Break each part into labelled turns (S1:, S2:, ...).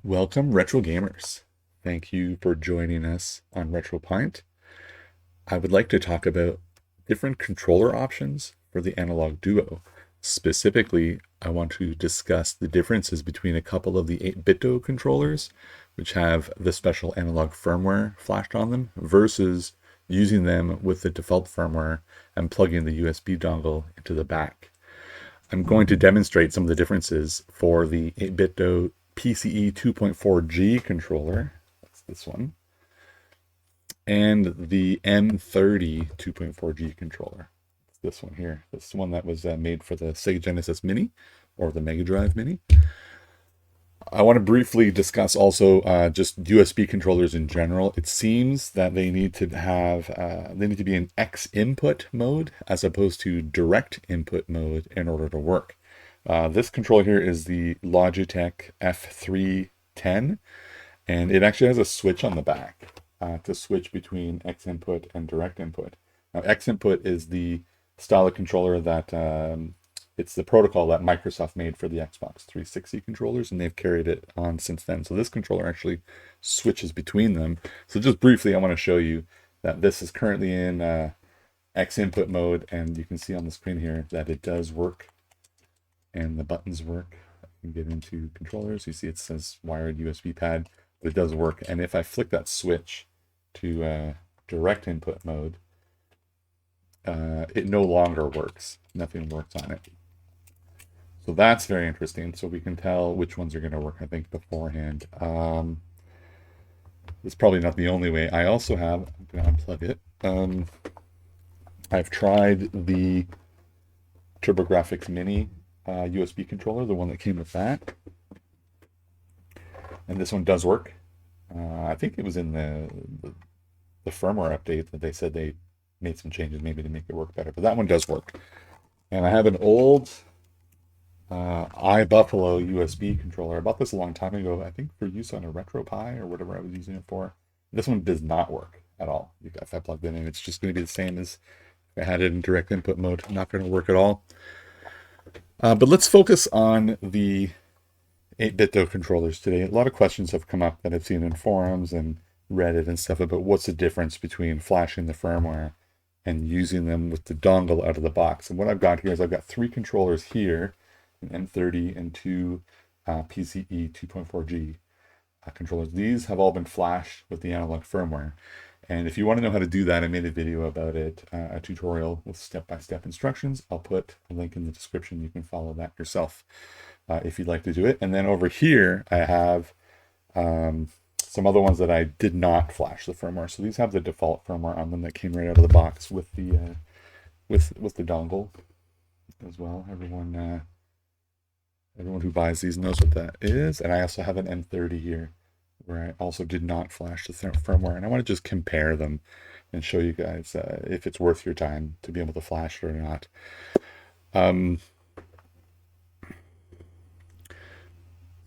S1: Welcome, retro gamers. Thank you for joining us on RetroPint. I would like to talk about different controller options for the Analogue Duo. Specifically, I want to discuss the differences between a couple of the 8BitDo controllers, which have the special Analogue firmware flashed on them, versus using them with the default firmware and plugging the USB dongle into the back. I'm going to demonstrate some of the differences for the 8BitDo PCE 2.4g controller, that's this one, and the M30 2.4g controller. It's this one here. This is one that was made for the Sega Genesis Mini or the Mega Drive Mini. I want to briefly discuss also just USB controllers in general. It seems that they need to have they need to be in X input mode as opposed to direct input mode in order to work. This controller here is the Logitech F310, and it actually has a switch on the back to switch between X input and direct input. Now, X input is the style of controller that it's the protocol that Microsoft made for the Xbox 360 controllers, and they've carried it on since then. So this controller actually switches between them. So just briefly, I want to show you that this is currently in X input mode, and you can see on the screen here that it does work, and the buttons work. I can get into controllers. You see it says wired USB pad, but it does work. And if I flick that switch to direct input mode, it no longer works. Nothing works on it. So that's very interesting. So we can tell which ones are going to work, I think, beforehand. It's probably not the only way. I also have, I'm going to unplug it. I've tried the TurboGrafx Mini USB controller, the one that came with that. And this one does work. I think it was in the firmware update that they said they made some changes maybe to make it work better, but that one does work. And I have an old iBuffalo USB controller. I bought this a long time ago, I think for use on a RetroPie or whatever I was using it for. This one does not work at all. If I plugged it in, it's just going to be the same as if I had it in direct input mode. Not going to work at all. But let's focus on the 8BitDo controllers today. A lot of questions have come up that I've seen in forums and Reddit and stuff about what's the difference between flashing the firmware and using them with the dongle out of the box. And what I've got here is I've got three controllers here, an M30 and two PCE 2.4g controllers. These have all been flashed with the Analogue firmware. And if you want to know how to do that, I made a video about it, a tutorial with step-by-step instructions. I'll put a link in the description. You can follow that yourself if you'd like to do it. And then over here, I have some other ones that I did not flash the firmware. So these have the default firmware on them that came right out of the box with the dongle as well. Everyone who buys these knows what that is. And I also have an M30 here where I also did not flash the firmware. And I want to just compare them and show you guys if it's worth your time to be able to flash it or not.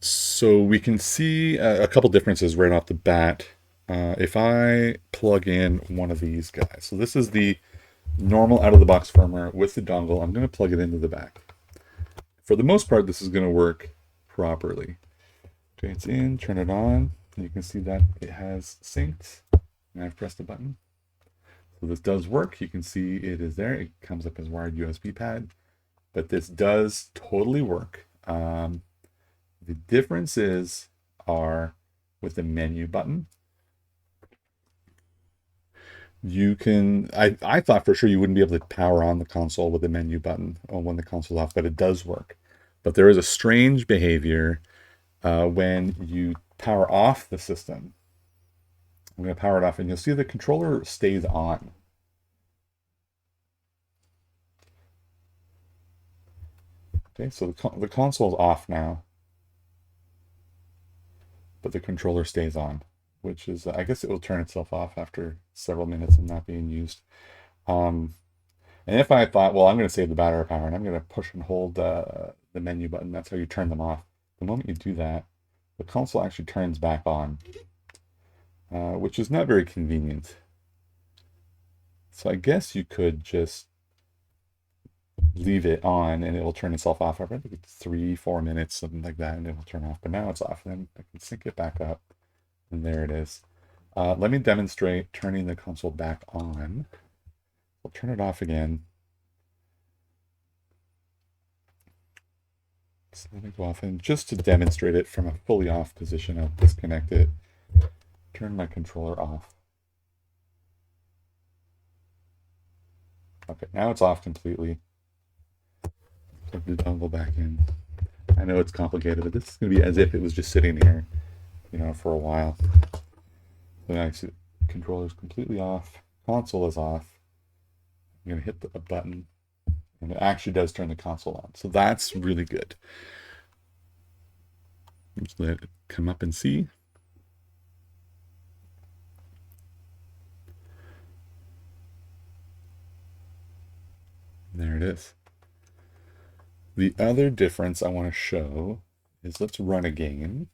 S1: So we can see a couple differences right off the bat. If I plug in one of these guys, so this is the normal out-of-the-box firmware with the dongle. I'm going to plug it into the back. For the most part, this is going to work properly. Okay, it's in, turn it on. You can see that it has synced, and I've pressed a button. So this does work. You can see it is there. It comes up as wired USB pad, but this does totally work. The differences are with the menu button. You can, I thought for sure you wouldn't be able to power on the console with the menu button when the console's off, but it does work. But there is a strange behavior when you power off the system. I'm going to power it off, and you'll see the controller stays on. Okay, so the console is off now, but the controller stays on, which is, I guess it will turn itself off after several minutes of not being used. And if I thought, well, I'm going to save the battery power, and I'm going to push and hold the menu button, that's how you turn them off. The moment you do that, the console actually turns back on, which is not very convenient. So I guess you could just leave it on and it will turn itself off after, I think it's 3-4 minutes, something like that, and it will turn off. But now it's off. Then I can sync it back up, and there it is. Let me demonstrate turning the console back on. I'll turn it off again. So let me go off, and just to demonstrate it from a fully off position, I'll disconnect it, turn my controller off. Okay, now it's off completely. Plug the dongle back in. I know it's complicated, but this is going to be as if it was just sitting here, you know, for a while. So now the controller's completely off, console is off. I'm going to hit a button, and it actually does turn the console on. So that's really good. Just let it come up and see. There it is. The other difference I want to show is, let's run a game.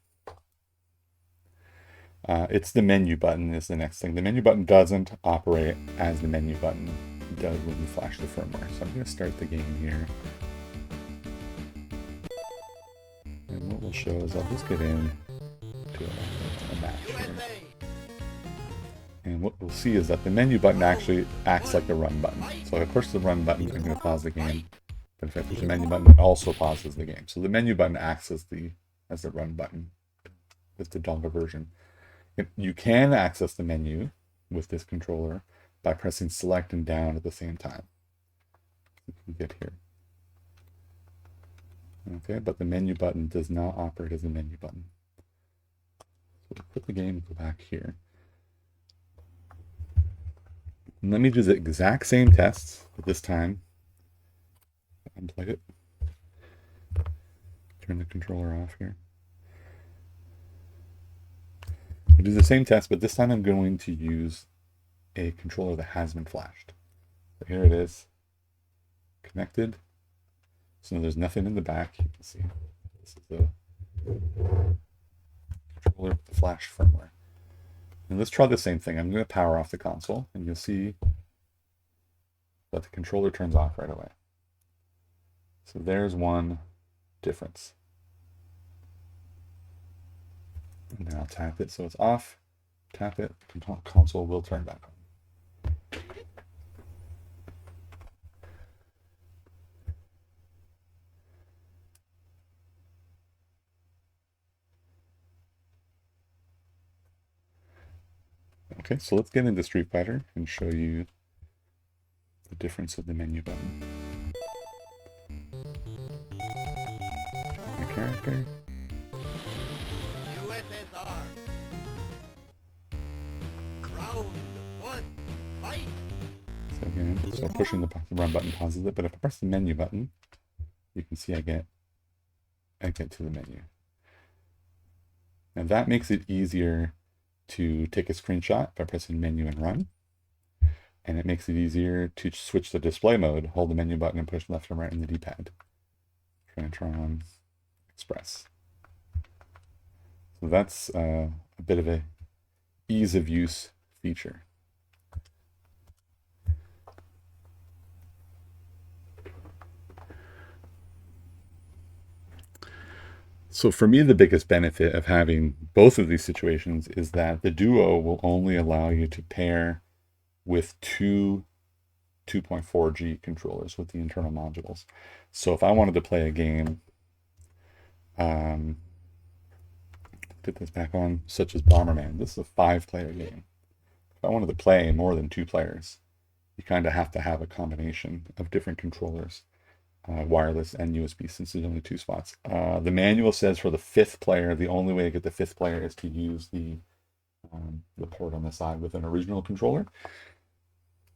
S1: It's the menu button is the next thing. The menu button doesn't operate as the menu button does when you flash the firmware. So I'm going to start the game here. And what we'll show is I'll just get in to a match here. And what we'll see is that the menu button actually acts like the run button. So of course the run button, I'm going to pause the game. But if I push the menu button, it also pauses the game. So the menu button acts as the run button with the dongle version. You can access the menu with this controller by pressing select and down at the same time. You can get here. Okay, but the menu button does not operate as a menu button. So we'll quit the game and go back here. And let me do the exact same tests, but this time unplug it. Turn the controller off here. I'll do the same test, but this time I'm going to use a controller that has been flashed. So here it is, connected. So there's nothing in the back. You can see this is the controller flash firmware. And let's try the same thing. I'm going to power off the console, and you'll see that the controller turns off right away. So there's one difference. And then I'll tap it so it's off. Tap it, the console will turn back on. Okay, so let's get into Street Fighter and show you the difference of the menu button. My character. So again, so pushing the run button pauses it, but if I press the menu button, you can see I get to the menu. Now that makes it easier to take a screenshot by pressing menu and run. And it makes it easier to switch the display mode, hold the menu button and push left and right in the D-pad. Trying to turn on Express. So that's a bit of a ease of use feature. So for me, the biggest benefit of having both of these situations is that the Duo will only allow you to pair with two 2.4G controllers with the internal modules. So if I wanted to play a game, put this back on, such as Bomberman, this is a 5-player game. If I wanted to play more than 2 players, you kind of have to have a combination of different controllers. Wireless and USB, since there's only 2 spots. The manual says for the 5th player, the only way to get the 5th player is to use the port on the side with an original controller,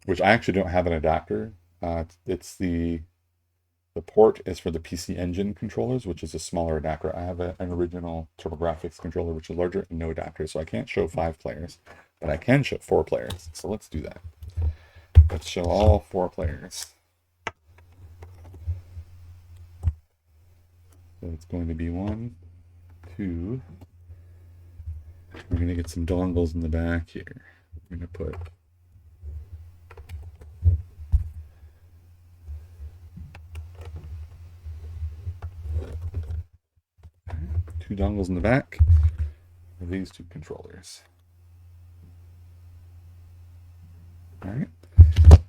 S1: which I actually don't have an adapter. It's the port is for the PC Engine controllers, which is a smaller adapter. I have an original TurboGrafx controller, which is larger, and no adapter, so I can't show 5 players, but I can show 4 players. So let's do that. Let's show all 4 players. So it's going to be 1, 2. We're going to get some dongles in the back here. We're going to put 2 dongles in the back for these 2 controllers. All right, so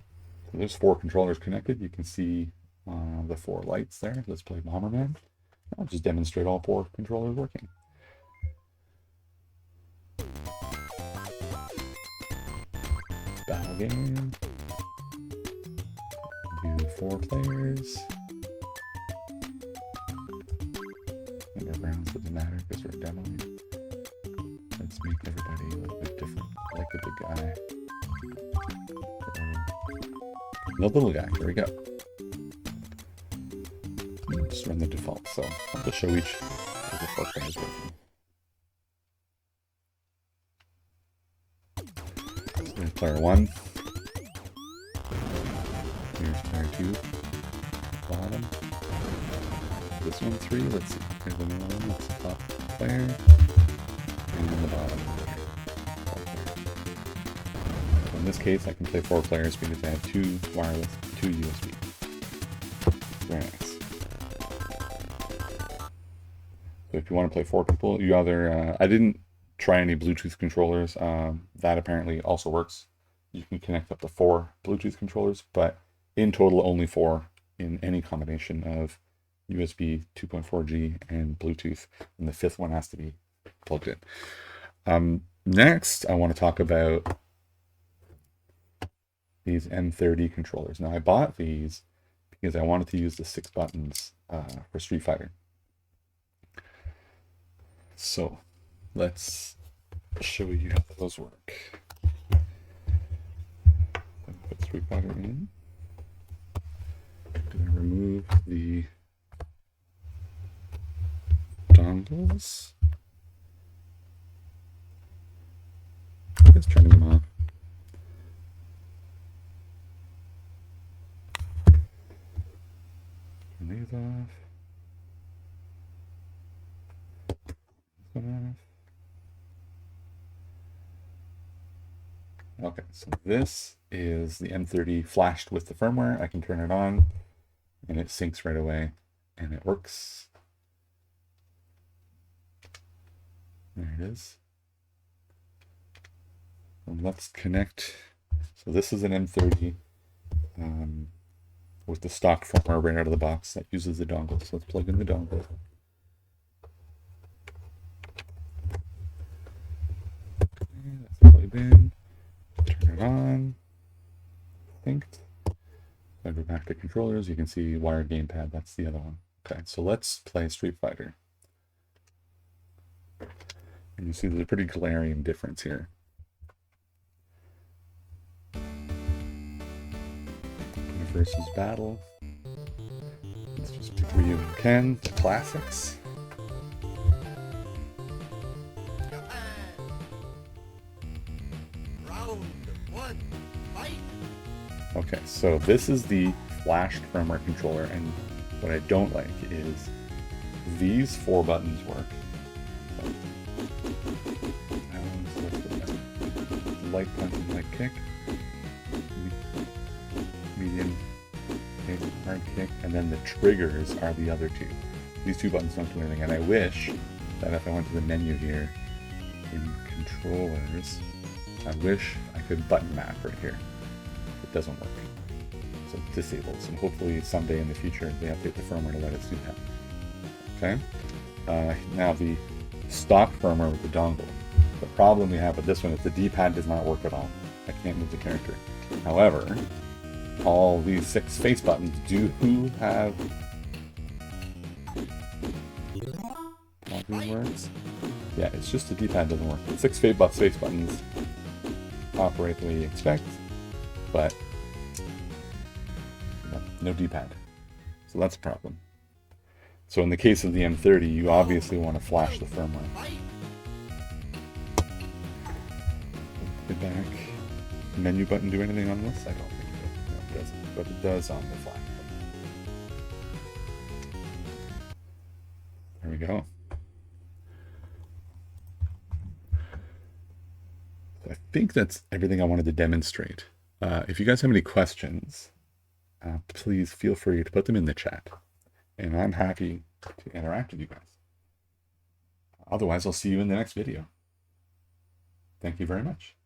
S1: there's 4 controllers connected. You can see the 4 lights there. Let's play Bomberman. I'll just demonstrate all 4 controllers working. Battle game. Do 4 players. Rounds doesn't matter because we're demoing. Let's make everybody a little bit different. I like the big guy. The little guy. Here we go. Just run the default. So I'll just show each of the 4 players working. So there's player 1. Here's player 2. Bottom. This one 3. Let's see. Here's the middle one. That's the top player. And then the bottom player. So in this case, I can play 4 players because I have 2 wireless, 2 USB. Very nice. So if you want to play 4 people, you either, I didn't try any Bluetooth controllers. That apparently also works. You can connect up to 4 Bluetooth controllers, but in total only 4 in any combination of USB 2.4g and Bluetooth, and the 5th one has to be plugged in. Next, I want to talk about these M30 controllers. Now, I bought these because I wanted to use the 6 buttons for Street Fighter. So, let's show you how those work. Put Street Fighter in. I'm going to remove the dongles. Just turning them off. Turn these off. This one off. Okay, so this is the M30 flashed with the firmware. I can turn it on and it syncs right away and it works. There it is. And let's connect. So this is an M30 with the stock firmware right out of the box that uses the dongle. So let's plug in the dongle. Okay, that's plugged in. Turn it on. Synced. I go back to controllers. You can see wired gamepad. That's the other one. Okay, so let's play Street Fighter. And you see there's a pretty glaring difference here. Versus battle. Let's just pick Ryu and Ken, the classics. Round 1, fight. Okay, so this is the flashed firmware controller, and what I don't like is these 4 buttons work. Light punch and light kick, medium kick, hard kick, and then the triggers are the other 2. These 2 buttons don't do anything, and I wish that if I went to the menu here in controllers, I wish I could button map right here. It doesn't work, so it's disabled. So hopefully someday in the future they update the firmware to let us do that. Okay. Now the stock firmware with the dongle. The problem we have with this one is the D-pad does not work at all. I can't move the character. However, all these 6 face buttons do have... Probably works. Yeah, it's just the D-pad doesn't work. The 6 face buttons operate the way you expect, but no D-pad. So that's a problem. So in the case of the M30, you obviously want to flash the firmware. Get back. Menu button do anything on this? I don't think so. No, it doesn't. But it does on the flash button. There we go. So I think that's everything I wanted to demonstrate. If you guys have any questions, please feel free to put them in the chat. And I'm happy to interact with you guys. Otherwise, I'll see you in the next video. Thank you very much.